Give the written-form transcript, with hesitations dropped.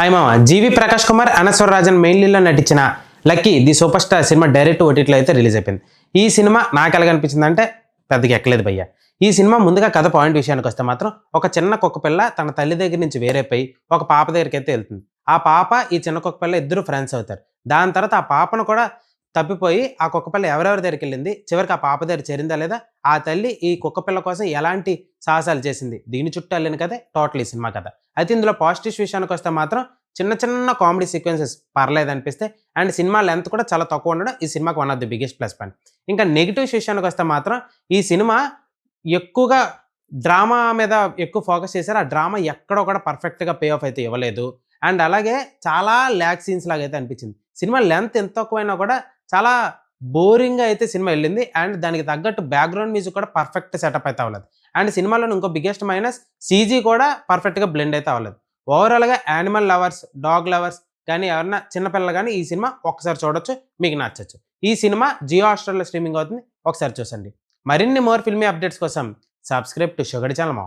Hi మామ. జీవి Prakash Kumar, Anaswara Rajan main లీడ్లో నటించిన lucky the super star cinema direct ఓటీటీలో అయితే రిలీజ్ అయిపోయింది. ఈ సినిమా నాకు ఎలాగనిపించింది అంటే పెద్దగా ఎక్కలేదు భయ్య. ఈ సినిమా ముందుగా కథ పాయింట్ విషయానికి వస్తే మాత్రం ఒక చిన్న కుక్క పిల్ల తన తల్లి దగ్గర నుంచి వేరైపోయి ఒక పాప దగ్గరికి అయితే వెళ్తుంది. ఆ పాప ఈ చిన్న కుక్క పిల్ల ఇద్దరు ఫ్రెండ్స్ అవుతారు. దాని తర్వాత ఆ పాపను కూడా తప్పిపోయి ఆ కుక్క పిల్ల ఎవరెవరి దగ్గరికి వెళ్ళింది, చివరికి ఆ పాప దగ్గర చేరిందా లేదా, ఆ తల్లి ఈ కుక్క పిల్ల కోసం ఎలాంటి సాహసాలు చేసింది, దీని చుట్టూ వెళ్ళిన కదే టోటల్ ఈ సినిమా కథ. అయితే ఇందులో పాజిటివ్స్ విషయానికి వస్తే మాత్రం చిన్న చిన్న కామెడీ సీక్వెన్సెస్ పర్లేదు అనిపిస్తే, అండ్ సినిమా లెంత్ కూడా చాలా తక్కువ ఉండడం ఈ సినిమాకి one of the biggest plus point. ఇంకా నెగిటివ్స్ విషయానికి వస్తే మాత్రం ఈ సినిమా ఎక్కువగా డ్రామా మీద ఎక్కువ ఫోకస్ చేశారు. ఆ డ్రామా ఎక్కడో కూడా పర్ఫెక్ట్గా పే ఆఫ్ అయితే ఇవ్వలేదు. అండ్ అలాగే చాలా ల్యాక్ సీన్స్ లాగా అయితే అనిపించింది. సినిమా లెంత్ ఎంత తక్కువైనా కూడా చాలా బోరింగ్గా అయితే సినిమా వెళ్ళింది. అండ్ దానికి తగ్గట్టు బ్యాక్గ్రౌండ్ మ్యూజిక్ కూడా పర్ఫెక్ట్ సెటప్ అయితే అవ్వలేదు. అండ్ సినిమాలో ఇంకో బిగ్గెస్ట్ మైనస్ సీజీ కూడా పర్ఫెక్ట్గా బ్లెండ్ అయితే అవ్వలేదు. ఓవరాల్గా యానిమల్ లవర్స్, డాగ్ లవర్స్ కానీ ఎవరన్నా చిన్నపిల్లలు కానీ ఈ సినిమా ఒకసారి చూడొచ్చు, మీకు నచ్చచ్చు. ఈ సినిమా జియో హాట్‌స్టార్‌లో స్ట్రీమింగ్ అవుతుంది, ఒకసారి చూసండి. మరిన్ని మోర్ ఫిల్మీ అప్డేట్స్ కోసం సబ్స్క్రైబ్ టు షుగర్ ఛానల్ మామ.